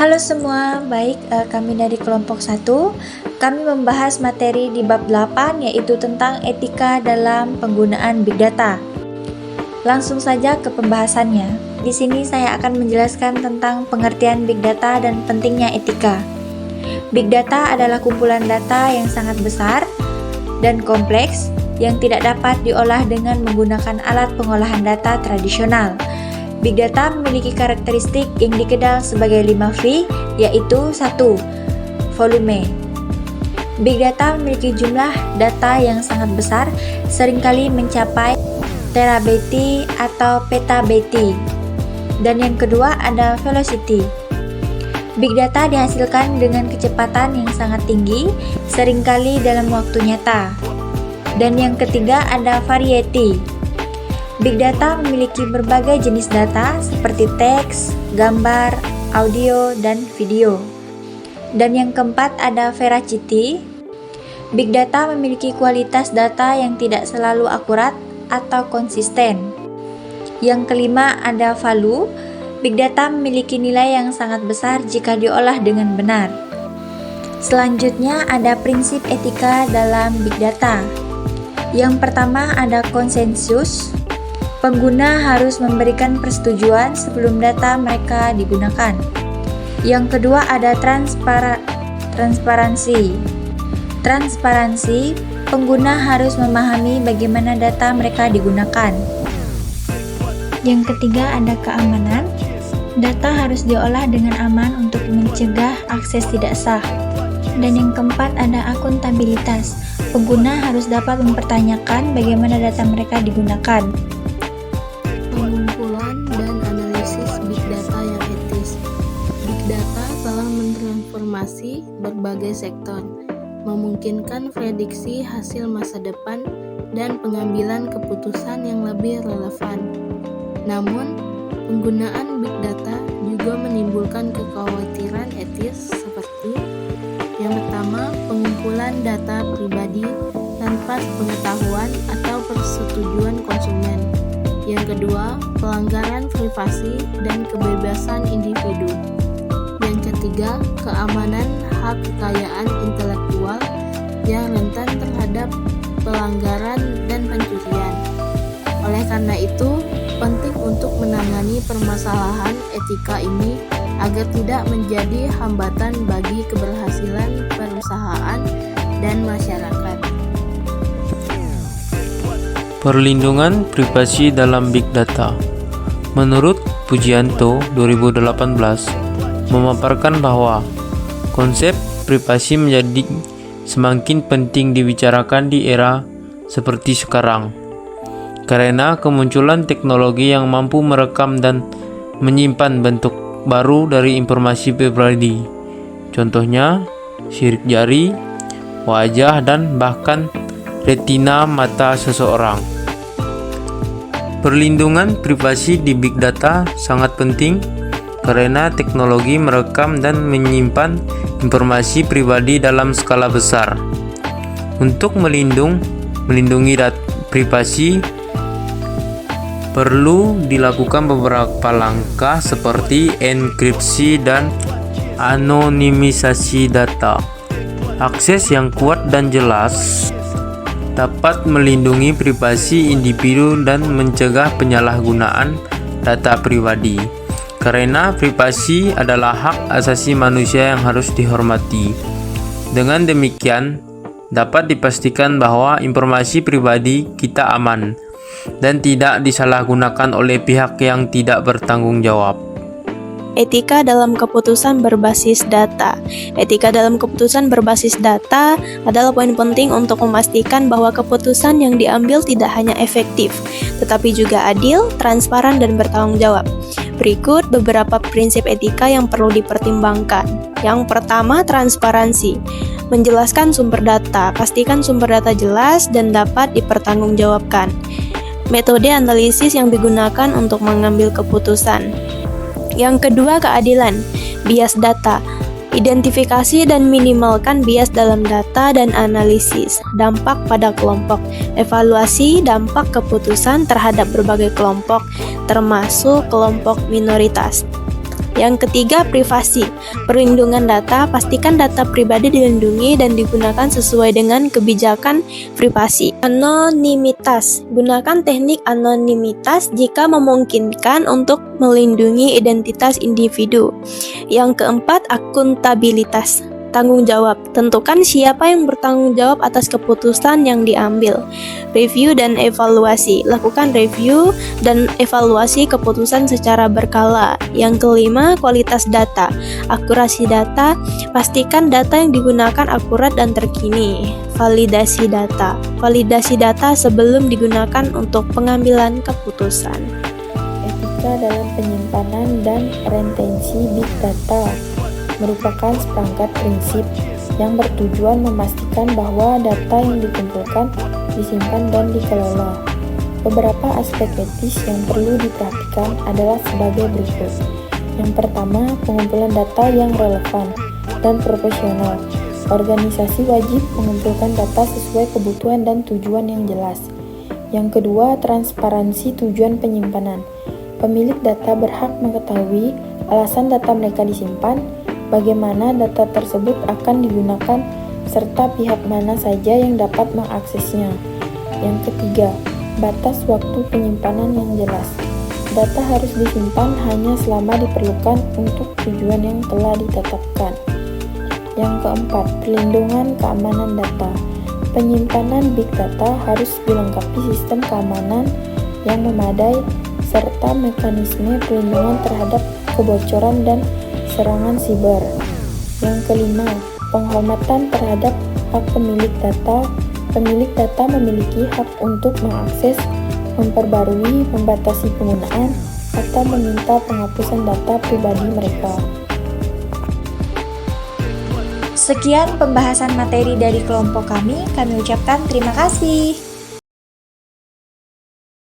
Halo semua, kami dari kelompok 1. Kami membahas materi di bab 8 yaitu tentang etika dalam penggunaan Big Data. Langsung saja ke pembahasannya. Di sini saya akan menjelaskan tentang pengertian Big Data dan pentingnya etika. Big Data adalah kumpulan data yang sangat besar dan kompleks yang tidak dapat diolah dengan menggunakan alat pengolahan data tradisional. Big Data memiliki karakteristik yang dikenal sebagai 5V, yaitu 1. Volume. Big Data memiliki jumlah data yang sangat besar, seringkali mencapai terabyte atau petabyte. Dan yang kedua ada velocity. Big Data dihasilkan dengan kecepatan yang sangat tinggi, seringkali dalam waktu nyata. Dan yang ketiga ada variety. Big Data memiliki berbagai jenis data seperti teks, gambar, audio, dan video. Dan yang keempat ada veracity. Big Data memiliki kualitas data yang tidak selalu akurat atau konsisten. Yang kelima ada value. Big Data memiliki nilai yang sangat besar jika diolah dengan benar. Selanjutnya ada prinsip etika dalam Big Data. Yang pertama ada konsensus. Pengguna harus memberikan persetujuan sebelum data mereka digunakan. Yang kedua ada transparansi. Transparansi, pengguna harus memahami bagaimana data mereka digunakan. Yang ketiga ada keamanan. Data harus diolah dengan aman untuk mencegah akses tidak sah. Dan yang keempat ada akuntabilitas. Pengguna harus dapat mempertanyakan bagaimana data mereka digunakan. Pengumpulan dan analisis Big Data yang etis. Big Data telah mentransformasi berbagai sektor, memungkinkan prediksi hasil masa depan dan pengambilan keputusan yang lebih relevan. Namun, penggunaan Big Data juga menimbulkan kekhawatiran etis seperti yang pertama, pengumpulan data pribadi tanpa pengetahuan atau persetujuan konsumen. Yang kedua, pelanggaran privasi dan kebebasan individu. Yang ketiga, keamanan hak kekayaan intelektual yang rentan terhadap pelanggaran dan pencurian. Oleh karena itu, penting untuk menangani permasalahan etika ini agar tidak menjadi hambatan bagi keberhasilan perusahaan dan masyarakat. Perlindungan privasi dalam Big Data. Menurut Pujianto 2018 memaparkan bahwa konsep privasi menjadi semakin penting dibicarakan di era seperti sekarang karena kemunculan teknologi yang mampu merekam dan menyimpan bentuk baru dari informasi pribadi. Contohnya, sidik jari, wajah, dan bahkan retina mata seseorang. Perlindungan privasi di Big Data sangat penting karena teknologi merekam dan menyimpan informasi pribadi dalam skala besar. Untuk melindungi data privasi, perlu dilakukan beberapa langkah seperti enkripsi dan anonimisasi data. Akses yang kuat dan jelas dapat melindungi privasi individu dan mencegah penyalahgunaan data pribadi. Karena privasi adalah hak asasi manusia yang harus dihormati. Dengan demikian, dapat dipastikan bahwa informasi pribadi kita aman dan tidak disalahgunakan oleh pihak yang tidak bertanggung jawab. Etika dalam keputusan berbasis data. Etika dalam keputusan berbasis data adalah poin penting untuk memastikan bahwa keputusan yang diambil tidak hanya efektif, tetapi juga adil, transparan, dan bertanggung jawab. Berikut beberapa prinsip etika yang perlu dipertimbangkan. Yang pertama, transparansi. Menjelaskan sumber data. Pastikan sumber data jelas dan dapat dipertanggungjawabkan. Metode analisis yang digunakan untuk mengambil keputusan. Yang kedua, keadilan. Bias data. Identifikasi dan minimalkan bias dalam data dan analisis. Dampak pada kelompok. Evaluasi dampak keputusan terhadap berbagai kelompok, termasuk kelompok minoritas. Yang ketiga, privasi. Perlindungan data, pastikan data pribadi dilindungi dan digunakan sesuai dengan kebijakan privasi. Anonimitas. Gunakan teknik anonimitas jika memungkinkan untuk melindungi identitas individu. Yang keempat, akuntabilitas. Tanggung jawab. Tentukan siapa yang bertanggung jawab atas keputusan yang diambil. Review dan evaluasi. Lakukan review dan evaluasi keputusan secara berkala. Yang kelima, kualitas data. Akurasi data. Pastikan data yang digunakan akurat dan terkini. Validasi data. Validasi data sebelum digunakan untuk pengambilan keputusan. Etika dalam penyimpanan dan retensi big data merupakan seperangkat prinsip yang bertujuan memastikan bahwa data yang dikumpulkan, disimpan, dan dikelola. Beberapa aspek etis yang perlu diperhatikan adalah sebagai berikut. Yang pertama, pengumpulan data yang relevan dan profesional. Organisasi wajib mengumpulkan data sesuai kebutuhan dan tujuan yang jelas. Yang kedua, transparansi tujuan penyimpanan. Pemilik data berhak mengetahui alasan data mereka disimpan, bagaimana data tersebut akan digunakan, serta pihak mana saja yang dapat mengaksesnya. Yang ketiga, batas waktu penyimpanan yang jelas. Data harus disimpan hanya selama diperlukan untuk tujuan yang telah ditetapkan. Yang keempat, perlindungan keamanan data. Penyimpanan big data harus dilengkapi sistem keamanan yang memadai serta mekanisme perlindungan terhadap kebocoran dan serangan siber. Yang kelima, penghormatan terhadap hak pemilik data. Pemilik data memiliki hak untuk mengakses, memperbarui, membatasi penggunaan, atau meminta penghapusan data pribadi mereka. Sekian pembahasan materi dari kelompok kami ucapkan terima kasih.